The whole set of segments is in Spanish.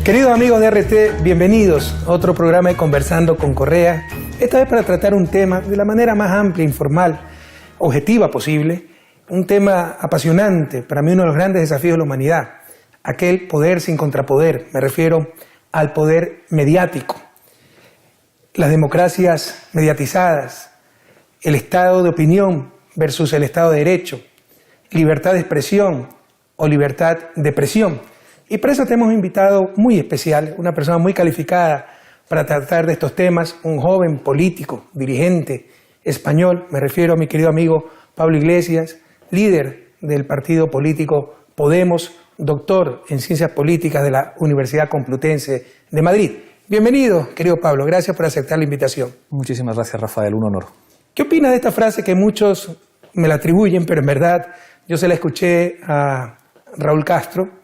Queridos amigos de RT, bienvenidos a otro programa de Conversando con Correa. Esta vez para tratar un tema de la manera más amplia, informal, objetiva posible. Un tema apasionante, para mí uno de los grandes desafíos de la humanidad. Aquel poder sin contrapoder, me refiero al poder mediático. Las democracias mediatizadas, el estado de opinión versus el estado de derecho, libertad de expresión o libertad de presión. Y para eso tenemos un invitado muy especial, una persona muy calificada para tratar de estos temas, un joven político, dirigente español, me refiero a mi querido amigo Pablo Iglesias, líder del partido político Podemos, doctor en Ciencias Políticas de la Universidad Complutense de Madrid. Bienvenido, querido Pablo, gracias por aceptar la invitación. Muchísimas gracias, Rafael, un honor. ¿Qué opinas de esta frase que muchos me la atribuyen, pero en verdad yo se la escuché a Raúl Castro?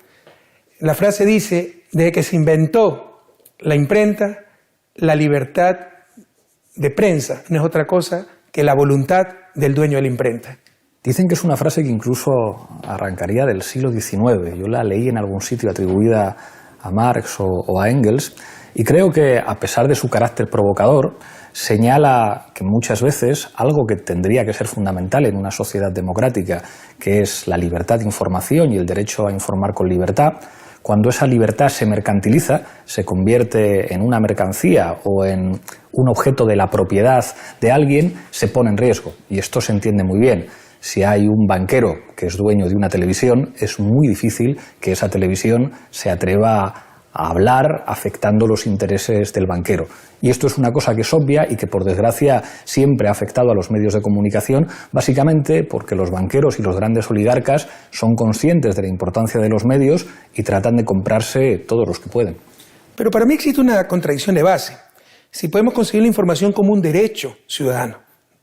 La frase dice, desde que se inventó la imprenta, la libertad de prensa no es otra cosa que la voluntad del dueño de la imprenta. Dicen que es una frase que incluso arrancaría del siglo XIX. Yo la leí en algún sitio atribuida a Marx o a Engels, y creo que, a pesar de su carácter provocador, señala que muchas veces algo que tendría que ser fundamental en una sociedad democrática, que es la libertad de información y el derecho a informar con libertad, cuando esa libertad se mercantiliza, se convierte en una mercancía o en un objeto de la propiedad de alguien, se pone en riesgo. Y esto se entiende muy bien. Si hay un banquero que es dueño de una televisión, es muy difícil que esa televisión se atreva a hablar afectando los intereses del banquero. Y esto es una cosa que es obvia y que, por desgracia, siempre ha afectado a los medios de comunicación, básicamente porque los banqueros y los grandes oligarcas son conscientes de la importancia de los medios y tratan de comprarse todos los que pueden. Pero para mí existe una contradicción de base. Si podemos conseguir la información como un derecho ciudadano,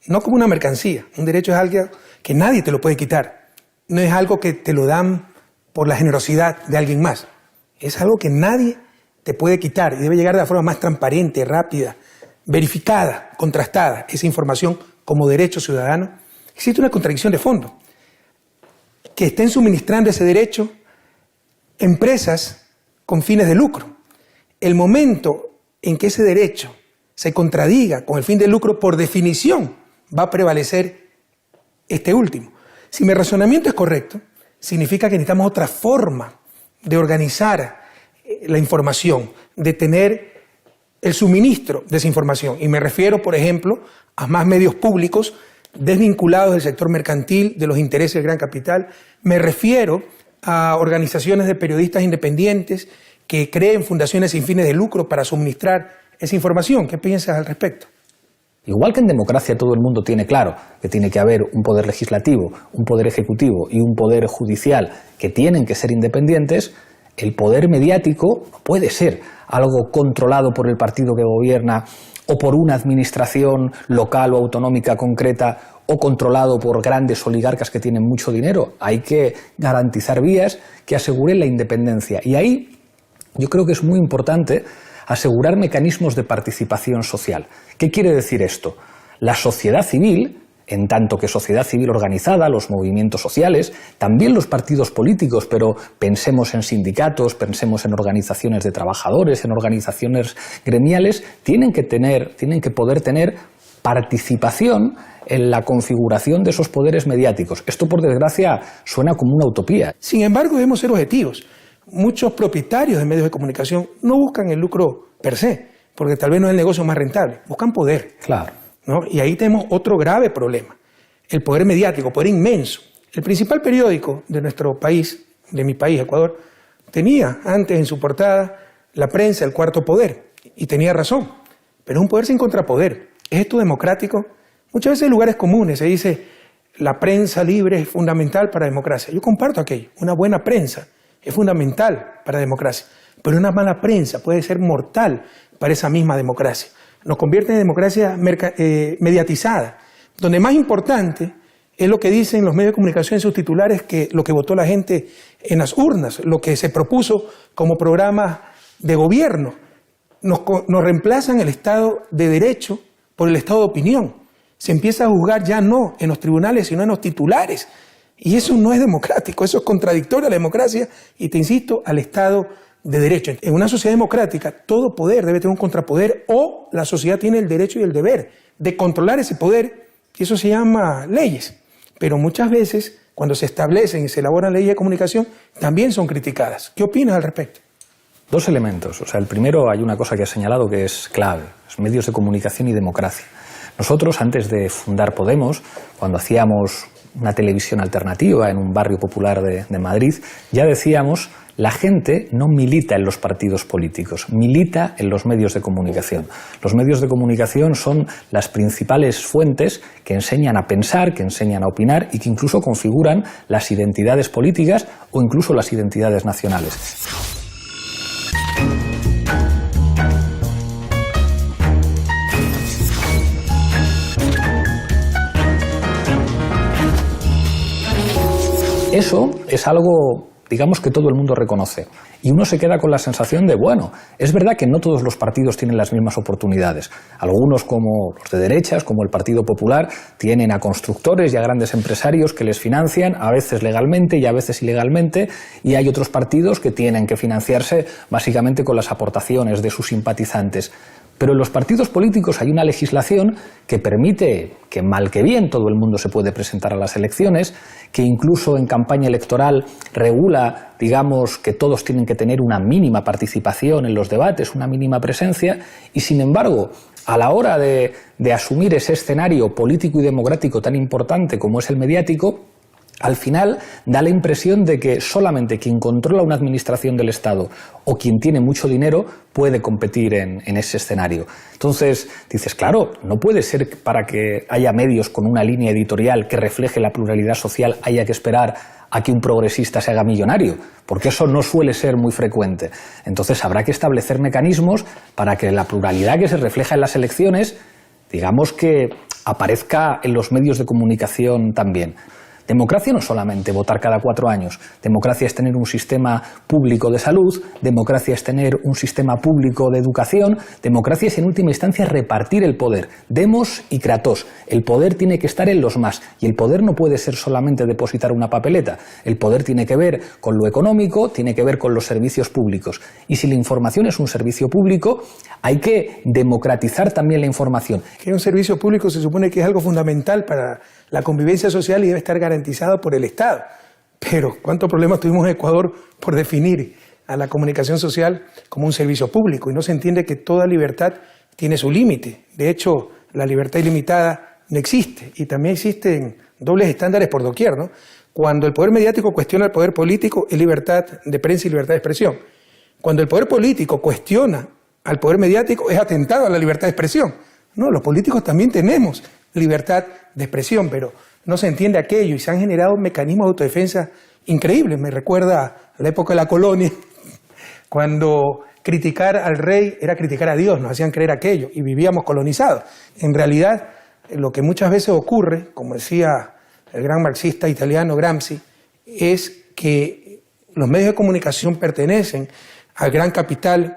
no como una mercancía. Un derecho es algo que nadie te lo puede quitar. No es algo que te lo dan por la generosidad de alguien más. Es algo que nadie te puede quitar y debe llegar de la forma más transparente, rápida, verificada, contrastada, esa información como derecho ciudadano. Existe una contradicción de fondo. Que estén suministrando ese derecho empresas con fines de lucro. El momento en que ese derecho se contradiga con el fin de lucro, por definición, va a prevalecer este último. Si mi razonamiento es correcto, significa que necesitamos otra forma de organizar la información, de tener el suministro de esa información. Y me refiero, por ejemplo, a más medios públicos desvinculados del sector mercantil, de los intereses del gran capital. Me refiero a organizaciones de periodistas independientes que creen fundaciones sin fines de lucro para suministrar esa información. ¿Qué piensas al respecto? Igual que en democracia todo el mundo tiene claro que tiene que haber un poder legislativo, un poder ejecutivo y un poder judicial que tienen que ser independientes, el poder mediático puede ser algo controlado por el partido que gobierna o por una administración local o autonómica concreta o controlado por grandes oligarcas que tienen mucho dinero. Hay que garantizar vías que aseguren la independencia. Y ahí yo creo que es muy importante asegurar mecanismos de participación social. ¿Qué quiere decir esto? La sociedad civil, en tanto que sociedad civil organizada, los movimientos sociales, también los partidos políticos, pero pensemos en sindicatos, pensemos en organizaciones de trabajadores, en organizaciones gremiales, tienen que poder tener participación en la configuración de esos poderes mediáticos. Esto, por desgracia, suena como una utopía. Sin embargo, debemos ser objetivos. Muchos propietarios de medios de comunicación no buscan el lucro per se, porque tal vez no es el negocio más rentable, buscan poder. Claro. ¿No? Y ahí tenemos otro grave problema, el poder mediático, poder inmenso. El principal periódico de nuestro país, de mi país, Ecuador, tenía antes en su portada la prensa, el cuarto poder, y tenía razón, pero es un poder sin contrapoder. ¿Es esto democrático? Muchas veces en lugares comunes se dice la prensa libre es fundamental para la democracia. Yo comparto aquello, una buena prensa es fundamental para la democracia, pero una mala prensa puede ser mortal para esa misma democracia. Nos convierte en democracia mediatizada, donde más importante es lo que dicen los medios de comunicación en sus titulares que lo que votó la gente en las urnas, lo que se propuso como programa de gobierno. Nos reemplazan el Estado de Derecho por el Estado de Opinión. Se empieza a juzgar ya no en los tribunales, sino en los titulares. Y eso no es democrático, eso es contradictorio a la democracia y, te insisto, al Estado de derecho. En una sociedad democrática, todo poder debe tener un contrapoder o la sociedad tiene el derecho y el deber de controlar ese poder, y eso se llama leyes. Pero muchas veces, cuando se establecen y se elaboran leyes de comunicación, también son criticadas. ¿Qué opinas al respecto? Dos elementos. O sea, el primero, hay una cosa que has señalado que es clave, los medios de comunicación y democracia. Nosotros, antes de fundar Podemos, cuando hacíamos una televisión alternativa en un barrio popular de Madrid, ya decíamos, la gente no milita en los partidos políticos, milita en los medios de comunicación. Los medios de comunicación son las principales fuentes que enseñan a pensar, que enseñan a opinar y que incluso configuran las identidades políticas o incluso las identidades nacionales. Eso es algo, digamos, que todo el mundo reconoce. Y uno se queda con la sensación de, bueno, es verdad que no todos los partidos tienen las mismas oportunidades. Algunos, como los de derechas, como el Partido Popular, tienen a constructores y a grandes empresarios que les financian, a veces legalmente y a veces ilegalmente, y hay otros partidos que tienen que financiarse básicamente con las aportaciones de sus simpatizantes. Pero en los partidos políticos hay una legislación que permite que mal que bien todo el mundo se puede presentar a las elecciones, que incluso en campaña electoral regula, digamos, que todos tienen que tener una mínima participación en los debates, una mínima presencia, y sin embargo, a la hora de asumir ese escenario político y democrático tan importante como es el mediático, al final da la impresión de que solamente quien controla una administración del Estado o quien tiene mucho dinero puede competir en ese escenario. Entonces dices, claro, no puede ser que para que haya medios con una línea editorial que refleje la pluralidad social haya que esperar a que un progresista se haga millonario, porque eso no suele ser muy frecuente. Entonces habrá que establecer mecanismos para que la pluralidad que se refleja en las elecciones, digamos que aparezca en los medios de comunicación también. Democracia no es solamente votar cada 4 años, democracia es tener un sistema público de salud, democracia es tener un sistema público de educación, democracia es en última instancia repartir el poder, demos y kratos, el poder tiene que estar en los más y el poder no puede ser solamente depositar una papeleta, el poder tiene que ver con lo económico, tiene que ver con los servicios públicos y si la información es un servicio público hay que democratizar también la información. Que un servicio público se supone que es algo fundamental para la convivencia social y debe estar garantizado por el Estado. Pero ¿cuántos problemas tuvimos en Ecuador por definir a la comunicación social como un servicio público? Y no se entiende que toda libertad tiene su límite. De hecho, la libertad ilimitada no existe. Y también existen dobles estándares por doquier, ¿no? Cuando el poder mediático cuestiona el poder político, es libertad de prensa y libertad de expresión. Cuando el poder político cuestiona al poder mediático, es atentado a la libertad de expresión. No, los políticos también tenemos libertad de expresión, pero no se entiende aquello y se han generado mecanismos de autodefensa increíbles. Me recuerda a la época de la colonia, cuando criticar al rey era criticar a Dios, nos hacían creer aquello y vivíamos colonizados. En realidad, lo que muchas veces ocurre, como decía el gran marxista italiano Gramsci, es que los medios de comunicación pertenecen al gran capital,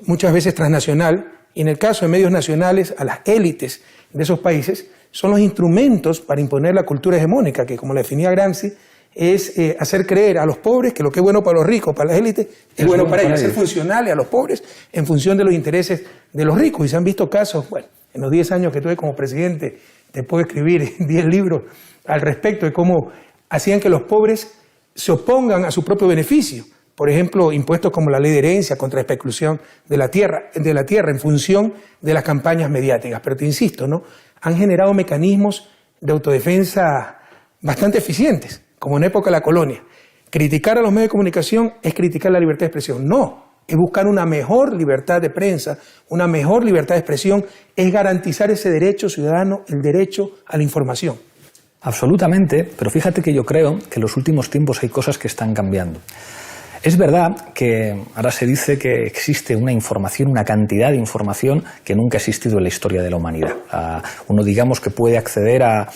muchas veces transnacional, y en el caso de medios nacionales, a las élites de esos países, son los instrumentos para imponer la cultura hegemónica, que como la definía Gramsci, es hacer creer a los pobres que lo que es bueno para los ricos, para las élites, es bueno para ellos, hacer funcionales a los pobres en función de los intereses de los ricos. Y se han visto casos, bueno, en los 10 años que tuve como presidente, te puedo escribir 10 libros al respecto de cómo hacían que los pobres se opongan a su propio beneficio. Por ejemplo, impuestos como la ley de herencia contra la especulación de la tierra en función de las campañas mediáticas. Pero te insisto, ¿no? Han generado mecanismos de autodefensa bastante eficientes, como en época de la colonia. Criticar a los medios de comunicación es criticar la libertad de expresión. No, es buscar una mejor libertad de prensa, una mejor libertad de expresión, es garantizar ese derecho ciudadano, el derecho a la información. Absolutamente, pero fíjate que yo creo que en los últimos tiempos hay cosas que están cambiando. Es verdad que ahora se dice que existe una información, una cantidad de información que nunca ha existido en la historia de la humanidad. Uno, digamos, que puede acceder a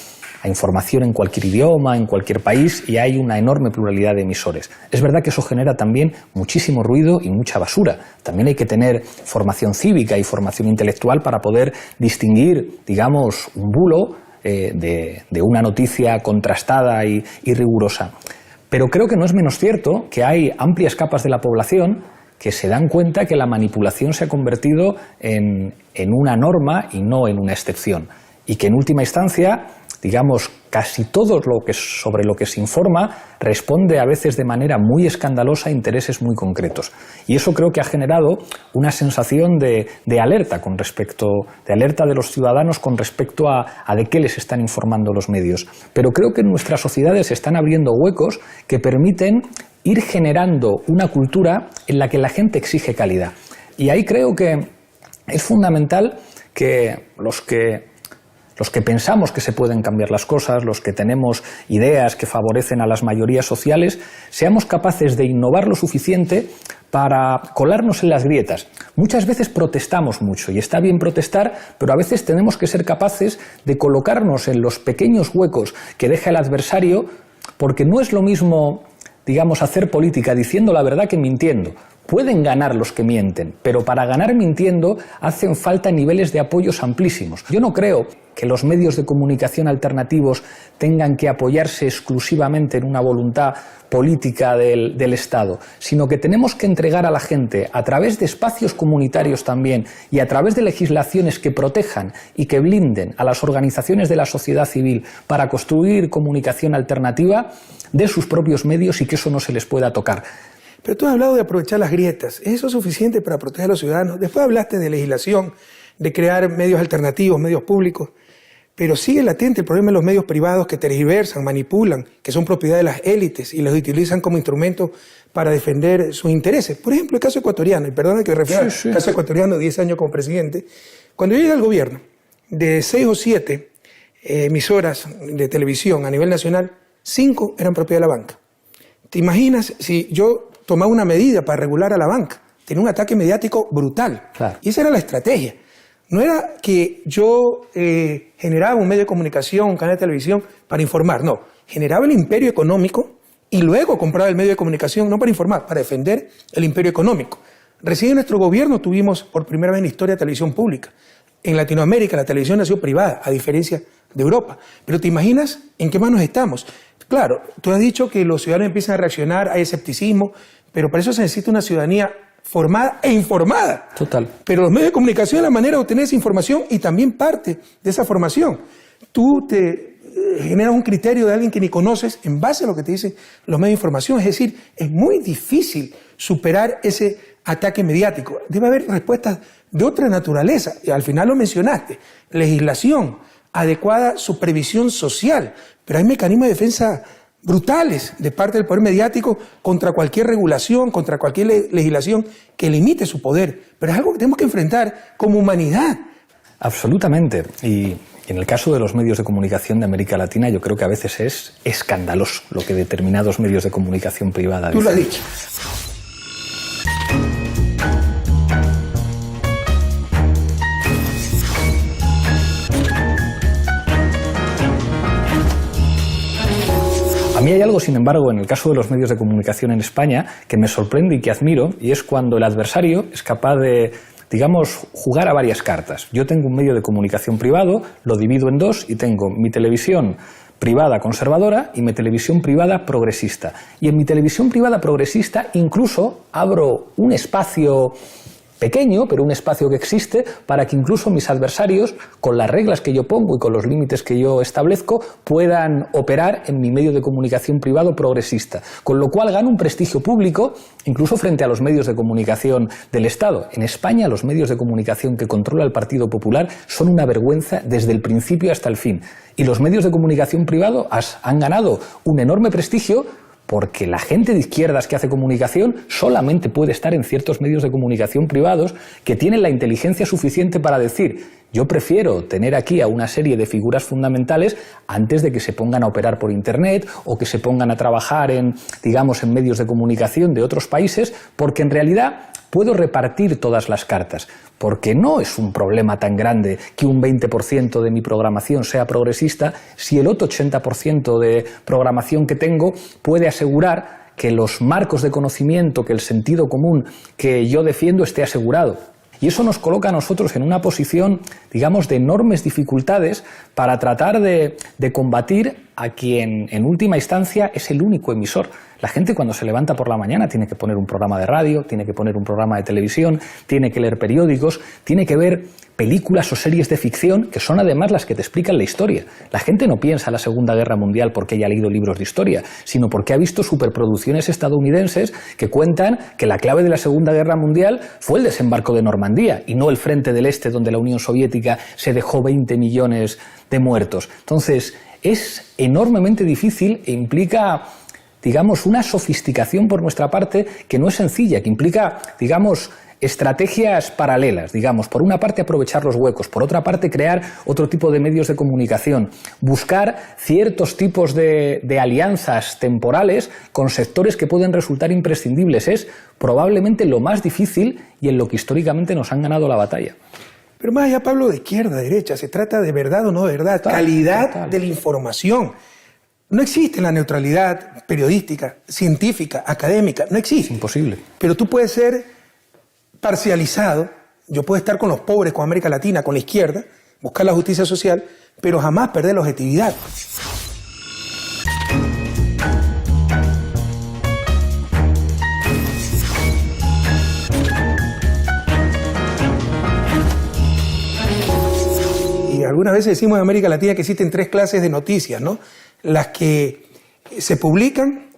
información en cualquier idioma, en cualquier país, y hay una enorme pluralidad de emisores. Es verdad que eso genera también muchísimo ruido y mucha basura. También hay que tener formación cívica y formación intelectual para poder distinguir, digamos, un bulo de una noticia contrastada y rigurosa. Pero creo que no es menos cierto que hay amplias capas de la población que se dan cuenta que la manipulación se ha convertido en una norma y no en una excepción. Y que en última instancia, digamos, casi todo sobre lo que se informa responde a veces de manera muy escandalosa a intereses muy concretos. Y eso creo que ha generado una sensación de alerta de alerta de los ciudadanos con respecto a de qué les están informando los medios. Pero creo que en nuestras sociedades se están abriendo huecos que permiten ir generando una cultura en la que la gente exige calidad. Y ahí creo que es fundamental que los que pensamos que se pueden cambiar las cosas, los que tenemos ideas que favorecen a las mayorías sociales, seamos capaces de innovar lo suficiente para colarnos en las grietas. Muchas veces protestamos mucho, y está bien protestar, pero a veces tenemos que ser capaces de colocarnos en los pequeños huecos que deja el adversario, porque no es lo mismo, digamos, hacer política diciendo la verdad que mintiendo. Pueden ganar los que mienten, pero para ganar mintiendo hacen falta niveles de apoyos amplísimos. Yo no creo que los medios de comunicación alternativos tengan que apoyarse exclusivamente en una voluntad política del Estado, sino que tenemos que entregar a la gente, a través de espacios comunitarios también y a través de legislaciones que protejan y que blinden a las organizaciones de la sociedad civil para construir comunicación alternativa, de sus propios medios, y que eso no se les pueda tocar. Pero tú has hablado de aprovechar las grietas. ¿Es eso suficiente para proteger a los ciudadanos? Después hablaste de legislación, de crear medios alternativos, medios públicos. Pero sigue latente el problema de los medios privados que tergiversan, manipulan, que son propiedad de las élites y los utilizan como instrumento para defender sus intereses. Por ejemplo, el caso ecuatoriano, y perdona que refiera al caso ecuatoriano, 10 años como presidente. Cuando yo llegué al gobierno, de 6 o 7 emisoras de televisión a nivel nacional, 5 eran propiedad de la banca. ¿Te imaginas si yo tomaba una medida para regular a la banca? Tenía un ataque mediático brutal. Claro. Y esa era la estrategia. No era que yo generaba un medio de comunicación, un canal de televisión para informar, no. Generaba el imperio económico y luego compraba el medio de comunicación, no para informar, para defender el imperio económico. Recién en nuestro gobierno tuvimos por primera vez en la historia televisión pública. En Latinoamérica la televisión nació privada, a diferencia de Europa. Pero ¿te imaginas en qué manos estamos? Claro, tú has dicho que los ciudadanos empiezan a reaccionar, hay escepticismo, pero para eso se necesita una ciudadanía formada e informada. Total. Pero los medios de comunicación es la manera de obtener esa información y también parte de esa formación. Tú te generas un criterio de alguien que ni conoces en base a lo que te dicen los medios de información. Es decir, es muy difícil superar ese ataque mediático. Debe haber respuestas de otra naturaleza. Y al final lo mencionaste. Legislación, adecuada supervisión social. Pero hay mecanismos de defensa brutales de parte del poder mediático contra cualquier regulación, contra cualquier legislación que limite su poder. Pero es algo que tenemos que enfrentar como humanidad. Absolutamente. Y en el caso de los medios de comunicación de América Latina, yo creo que a veces es escandaloso lo que determinados medios de comunicación privada dicen. Tú lo has dicho. A mí hay algo, sin embargo, en el caso de los medios de comunicación en España que me sorprende y que admiro, y es cuando el adversario es capaz de, digamos, jugar a varias cartas. Yo tengo un medio de comunicación privado, lo divido en dos y tengo mi televisión privada conservadora y mi televisión privada progresista. Y en mi televisión privada progresista incluso abro un espacio pequeño, pero un espacio que existe para que incluso mis adversarios, con las reglas que yo pongo y con los límites que yo establezco, puedan operar en mi medio de comunicación privado progresista. Con lo cual gano un prestigio público, incluso frente a los medios de comunicación del Estado. En España, los medios de comunicación que controla el Partido Popular son una vergüenza desde el principio hasta el fin. Y los medios de comunicación privado han ganado un enorme prestigio, porque la gente de izquierdas que hace comunicación solamente puede estar en ciertos medios de comunicación privados que tienen la inteligencia suficiente para decir: yo prefiero tener aquí a una serie de figuras fundamentales antes de que se pongan a operar por Internet o que se pongan a trabajar en medios de comunicación de otros países, porque en realidad puedo repartir todas las cartas, porque no es un problema tan grande que un 20% de mi programación sea progresista si el otro 80% de programación que tengo puede asegurar que los marcos de conocimiento, que el sentido común que yo defiendo esté asegurado. Y eso nos coloca a nosotros en una posición, digamos, de enormes dificultades para tratar de combatir a quien en última instancia es el único emisor. La gente cuando se levanta por la mañana tiene que poner un programa de radio, tiene que poner un programa de televisión, tiene que leer periódicos, tiene que ver películas o series de ficción que son además las que te explican la historia. La gente no piensa en la Segunda Guerra Mundial porque haya leído libros de historia, sino porque ha visto superproducciones estadounidenses que cuentan que la clave de la Segunda Guerra Mundial fue el desembarco de Normandía y no el frente del Este donde la Unión Soviética se dejó 20 millones de muertos. Entonces, es enormemente difícil e implica, digamos, una sofisticación por nuestra parte que no es sencilla, que implica, digamos, estrategias paralelas, digamos, por una parte aprovechar los huecos, por otra parte crear otro tipo de medios de comunicación, buscar ciertos tipos de alianzas temporales con sectores que pueden resultar imprescindibles. Es probablemente lo más difícil y en lo que históricamente nos han ganado la batalla. Pero más allá, Pablo, de izquierda, derecha, se trata de verdad o no verdad, calidad de la información. No existe la neutralidad periodística, científica, académica, no existe. Es imposible. Pero tú puedes ser parcializado, yo puedo estar con los pobres, con América Latina, con la izquierda, buscar la justicia social, pero jamás perder la objetividad. Y algunas veces decimos en América Latina que existen 3 clases de noticias, ¿no? Las que se publican,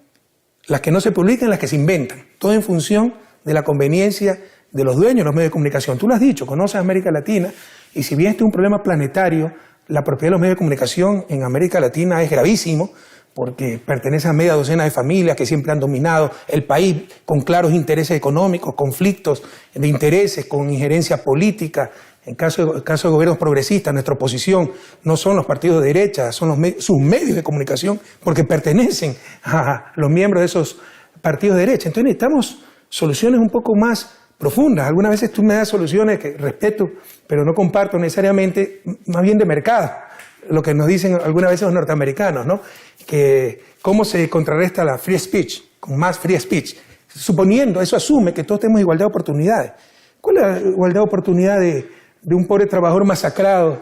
las que no se publican, las que se inventan. Todo en función de la conveniencia de los dueños de los medios de comunicación. Tú lo has dicho, conoces América Latina, y si bien este es un problema planetario, la propiedad de los medios de comunicación en América Latina es gravísimo, porque pertenece a media docena de familias que siempre han dominado el país con claros intereses económicos, conflictos de intereses, con injerencia política. En caso de gobiernos progresistas, nuestra oposición no son los partidos de derecha, son sus medios de comunicación, porque pertenecen a los miembros de esos partidos de derecha. Entonces necesitamos soluciones un poco más profundas. Algunas veces tú me das soluciones que respeto, pero no comparto necesariamente, más bien de mercado. Lo que nos dicen algunas veces los norteamericanos, ¿no? Que cómo se contrarresta la free speech, con más free speech. Suponiendo, eso asume que todos tenemos igualdad de oportunidades. ¿Cuál es la igualdad de oportunidad de un pobre trabajador masacrado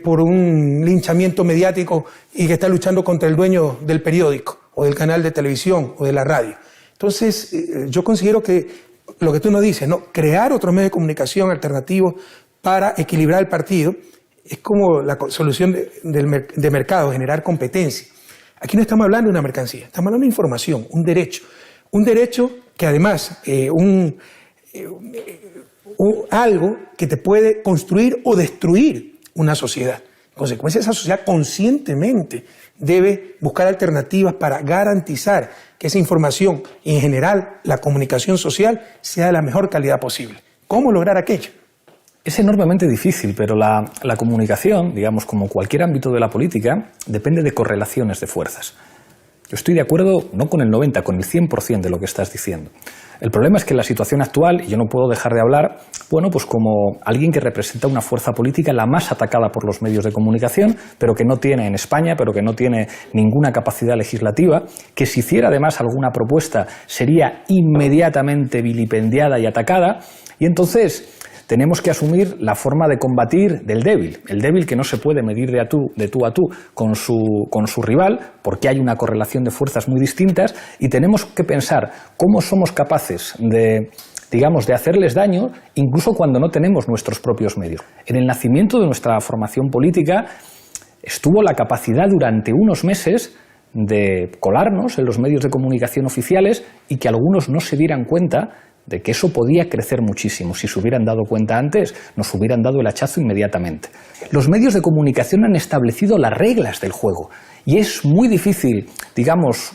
por un linchamiento mediático y que está luchando contra el dueño del periódico o del canal de televisión o de la radio? Entonces, yo considero que lo que tú nos dices, ¿no? Crear otros medios de comunicación alternativos para equilibrar el partido es como la solución de mercado, generar competencia. Aquí no estamos hablando de una mercancía, estamos hablando de información, un derecho que además algo que te puede construir o destruir una sociedad. En consecuencia, esa sociedad conscientemente debe buscar alternativas para garantizar que esa información y en general la comunicación social sea de la mejor calidad posible. ¿Cómo lograr aquello? Es enormemente difícil, pero la comunicación, digamos, como cualquier ámbito de la política, depende de correlaciones de fuerzas. Yo estoy de acuerdo no con el 90%, con el 100% de lo que estás diciendo. El problema es que en la situación actual, y yo no puedo dejar de hablar, bueno, pues como alguien que representa una fuerza política la más atacada por los medios de comunicación, pero que no tiene en España, pero que no tiene ninguna capacidad legislativa, que si hiciera además alguna propuesta sería inmediatamente vilipendiada y atacada, y entonces tenemos que asumir la forma de combatir del débil, el débil que no se puede medir de tú a tú con su rival, porque hay una correlación de fuerzas muy distintas, y tenemos que pensar cómo somos capaces de hacerles daño, incluso cuando no tenemos nuestros propios medios. En el nacimiento de nuestra formación política estuvo la capacidad durante unos meses de colarnos en los medios de comunicación oficiales y que algunos no se dieran cuenta de que eso podía crecer muchísimo. Si se hubieran dado cuenta antes, nos hubieran dado el hachazo inmediatamente. Los medios de comunicación han establecido las reglas del juego y es muy difícil, digamos,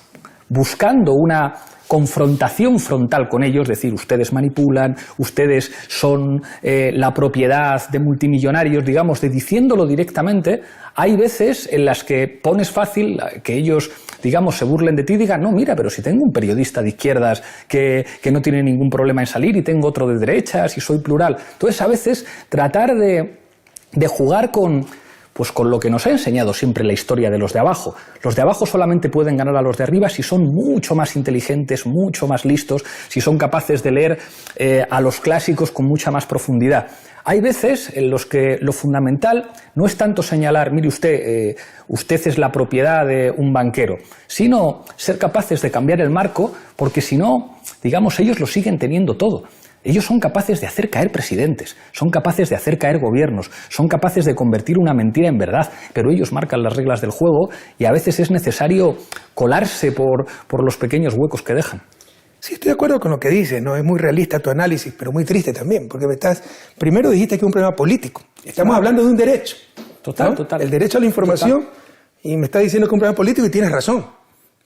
buscando una confrontación frontal con ellos, decir, ustedes manipulan, ustedes son la propiedad de multimillonarios, digamos, diciéndolo directamente. Hay veces en las que pones fácil que ellos, digamos, se burlen de ti y digan, no, mira, pero si tengo un periodista de izquierdas que no tiene ningún problema en salir y tengo otro de derechas y soy plural. Entonces, a veces, tratar de jugar con Pues con lo que nos ha enseñado siempre la historia de los de abajo. Los de abajo solamente pueden ganar a los de arriba si son mucho más inteligentes, mucho más listos, si son capaces de leer a los clásicos con mucha más profundidad. Hay veces en los que lo fundamental no es tanto señalar, mire usted, usted es la propiedad de un banquero, sino ser capaces de cambiar el marco, porque si no, digamos, ellos lo siguen teniendo todo. Ellos son capaces de hacer caer presidentes, son capaces de hacer caer gobiernos, son capaces de convertir una mentira en verdad, pero ellos marcan las reglas del juego y a veces es necesario colarse por los pequeños huecos que dejan. Sí, estoy de acuerdo con lo que dices, ¿no? Es muy realista tu análisis, pero muy triste también, porque primero dijiste que es un problema político. Estamos hablando de un derecho. Total, ¿no? total. El derecho a la información, total. Y me estás diciendo que es un problema político y tienes razón.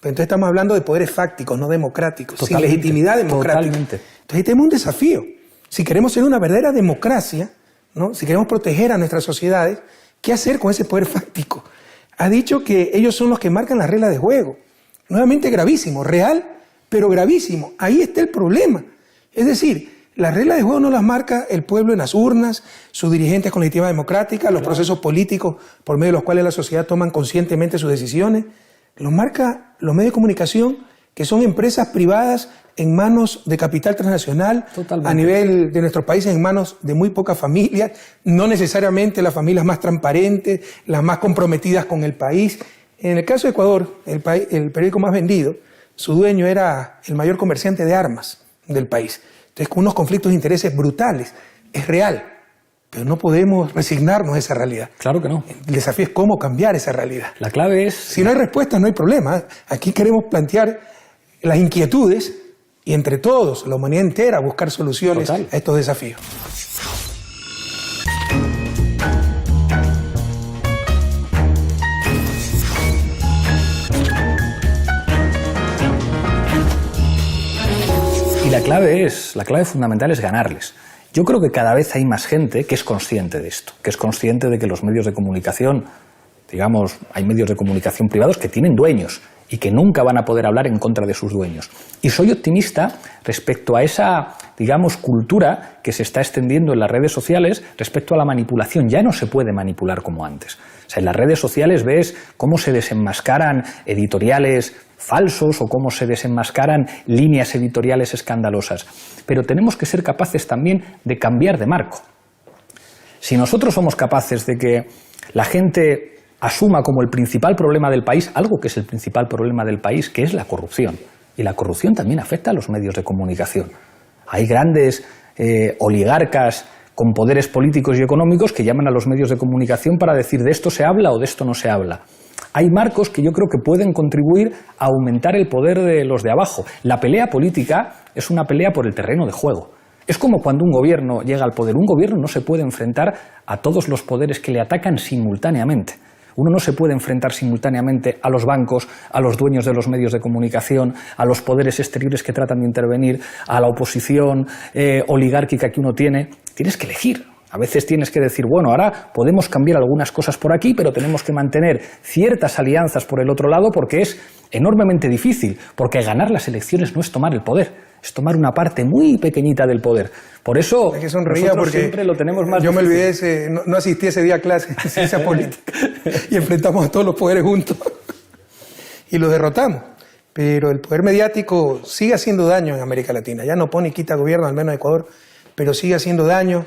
Pero entonces estamos hablando de poderes fácticos, no democráticos, Totalmente, sin legitimidad democrática. Totalmente. Entonces ahí tenemos un desafío. Si queremos ser una verdadera democracia, ¿no? Si queremos proteger a nuestras sociedades, ¿qué hacer con ese poder fáctico? Ha dicho que ellos son los que marcan las reglas de juego. Nuevamente gravísimo, real, pero gravísimo. Ahí está el problema. Es decir, las reglas de juego no las marca el pueblo en las urnas, sus dirigentes con legitimidad democrática, los procesos políticos por medio de los cuales la sociedad toman conscientemente sus decisiones. Los marca los medios de comunicación, que son empresas privadas en manos de capital transnacional, Totalmente. A nivel de nuestros países en manos de muy pocas familias, no necesariamente las familias más transparentes, las más comprometidas con el país. En el caso de Ecuador, el periódico más vendido, su dueño era el mayor comerciante de armas del país. Entonces, con unos conflictos de intereses brutales. Es real, pero no podemos resignarnos a esa realidad. Claro que no. El desafío es cómo cambiar esa realidad. La clave es... Si no hay respuestas, no hay problema. Aquí queremos plantear las inquietudes y entre todos, la humanidad entera, buscar soluciones Total. a estos desafíos. Y la clave fundamental es ganarles. Yo creo que cada vez hay más gente que es consciente de esto, que es consciente de que los medios de comunicación, digamos, hay medios de comunicación privados que tienen dueños y que nunca van a poder hablar en contra de sus dueños. Y soy optimista respecto a esa, digamos, cultura que se está extendiendo en las redes sociales respecto a la manipulación. Ya no se puede manipular como antes. O sea, en las redes sociales ves cómo se desenmascaran editoriales falsos o cómo se desenmascaran líneas editoriales escandalosas. Pero tenemos que ser capaces también de cambiar de marco. Si nosotros somos capaces de que la gente asuma como el principal problema del país, algo que es el principal problema del país, que es la corrupción. Y la corrupción también afecta a los medios de comunicación. Hay grandes oligarcas con poderes políticos y económicos que llaman a los medios de comunicación para decir de esto se habla o de esto no se habla. Hay marcos que yo creo que pueden contribuir a aumentar el poder de los de abajo. La pelea política es una pelea por el terreno de juego. Es como cuando un gobierno llega al poder. Un gobierno no se puede enfrentar a todos los poderes que le atacan simultáneamente. Uno no se puede enfrentar simultáneamente a los bancos, a los dueños de los medios de comunicación, a los poderes exteriores que tratan de intervenir, a la oposición oligárquica que uno tiene. Tienes que elegir. A veces tienes que decir, bueno, ahora podemos cambiar algunas cosas por aquí, pero tenemos que mantener ciertas alianzas por el otro lado porque es enormemente difícil, porque ganar las elecciones no es tomar el poder, es tomar una parte muy pequeñita del poder. Por eso Es que sonreía nosotros porque siempre lo tenemos más yo me difícil. olvidé, no asistí ese día a clase de ciencia política y enfrentamos a todos los poderes juntos y los derrotamos. Pero el poder mediático sigue haciendo daño en América Latina. Ya no pone y quita gobierno, al menos en Ecuador, pero sigue haciendo daño.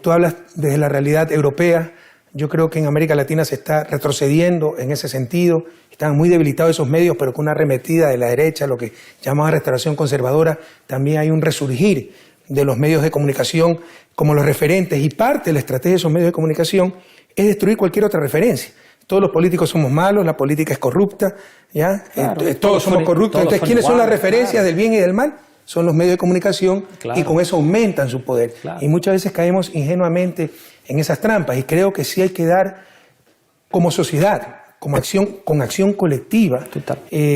Tú hablas desde la realidad europea. Yo creo que en América Latina se está retrocediendo en ese sentido. Están muy debilitados esos medios, pero con una arremetida de la derecha, lo que llamamos restauración conservadora, también hay un resurgir de los medios de comunicación como los referentes. Y parte de la estrategia de esos medios de comunicación es destruir cualquier otra referencia. Todos los políticos somos malos, la política es corrupta, ¿ya? Claro, todos somos corruptos. Entonces, ¿quiénes son las referencias claro. del bien y del mal? Son los medios de comunicación, Claro. y con eso aumentan su poder. Claro. Y muchas veces caemos ingenuamente en esas trampas. Y creo que sí hay que dar, como sociedad, con acción colectiva,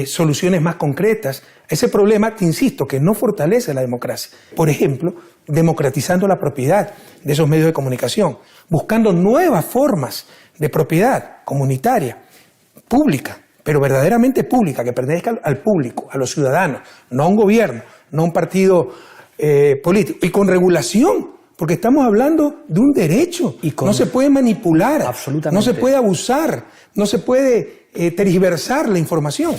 soluciones más concretas a ese problema que, insisto, que no fortalece la democracia. Por ejemplo, democratizando la propiedad de esos medios de comunicación, buscando nuevas formas de propiedad comunitaria, pública, pero verdaderamente pública, que pertenezca al público, a los ciudadanos, no a un gobierno, no a un partido político, y con regulación porque estamos hablando de un derecho. No se puede manipular, Absolutamente. no se puede abusar, no se puede tergiversar la información.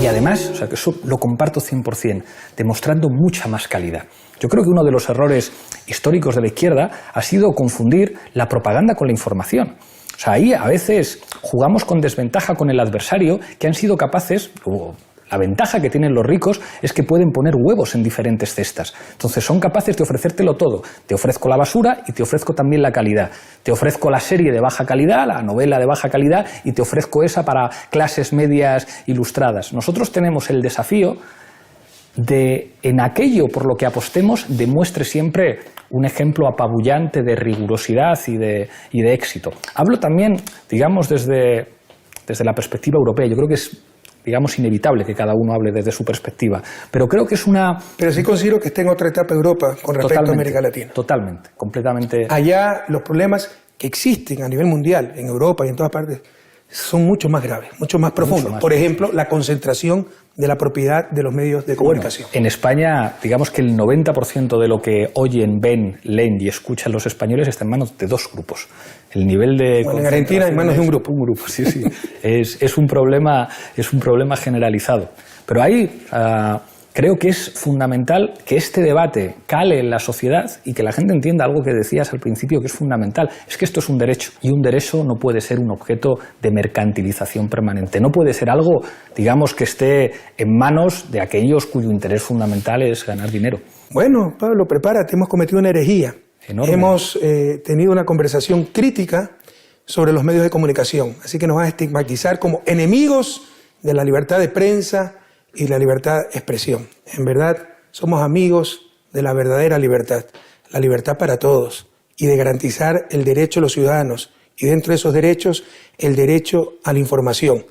Y además, o sea, que eso lo comparto 100%, demostrando mucha más calidad. Yo creo que uno de los errores históricos de la izquierda ha sido confundir la propaganda con la información. O sea, ahí a veces jugamos con desventaja con el adversario, que han sido capaces... La ventaja que tienen los ricos es que pueden poner huevos en diferentes cestas. Entonces son capaces de ofrecértelo todo. Te ofrezco la basura y te ofrezco también la calidad. Te ofrezco la serie de baja calidad, la novela de baja calidad, y te ofrezco esa para clases medias ilustradas. Nosotros tenemos el desafío de, en aquello por lo que apostemos, demuestre siempre un ejemplo apabullante de rigurosidad y de éxito. Hablo también, digamos, desde la perspectiva europea. Yo creo que es, digamos, inevitable que cada uno hable desde su perspectiva, pero creo que es una... Pero sí considero que está en otra etapa Europa con respecto a América Latina. Totalmente, completamente. Allá los problemas que existen a nivel mundial, en Europa y en todas partes, son mucho más graves, mucho más profundos. Por ejemplo, la concentración de la propiedad de los medios de comunicación. Bueno, en España, digamos que el 90% de lo que oyen, ven, leen y escuchan los españoles está en manos de dos grupos. El nivel de... Bueno, en Argentina en manos de un grupo. Un grupo, sí, sí. es un problema generalizado. Pero ahí creo que es fundamental que este debate cale en la sociedad y que la gente entienda algo que decías al principio, que es fundamental. Es que esto es un derecho, y un derecho no puede ser un objeto de mercantilización permanente. No puede ser algo, digamos, que esté en manos de aquellos cuyo interés fundamental es ganar dinero. Bueno, Pablo, prepárate, hemos cometido una herejía. Enorme. Hemos tenido una conversación crítica sobre los medios de comunicación, así que nos van a estigmatizar como enemigos de la libertad de prensa y la libertad de expresión. En verdad, somos amigos de la verdadera libertad, la libertad para todos, y de garantizar el derecho de los ciudadanos, y dentro de esos derechos, el derecho a la información.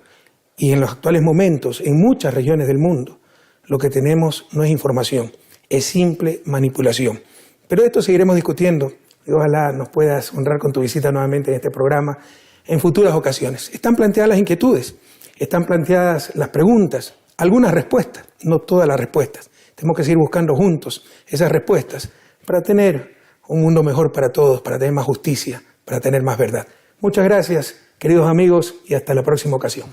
Y en los actuales momentos, en muchas regiones del mundo, lo que tenemos no es información, es simple manipulación. Pero de esto seguiremos discutiendo, y ojalá nos puedas honrar con tu visita nuevamente en este programa en futuras ocasiones. Están planteadas las inquietudes, están planteadas las preguntas, algunas respuestas, no todas las respuestas. Tenemos que seguir buscando juntos esas respuestas para tener un mundo mejor para todos, para tener más justicia, para tener más verdad. Muchas gracias, queridos amigos, y hasta la próxima ocasión.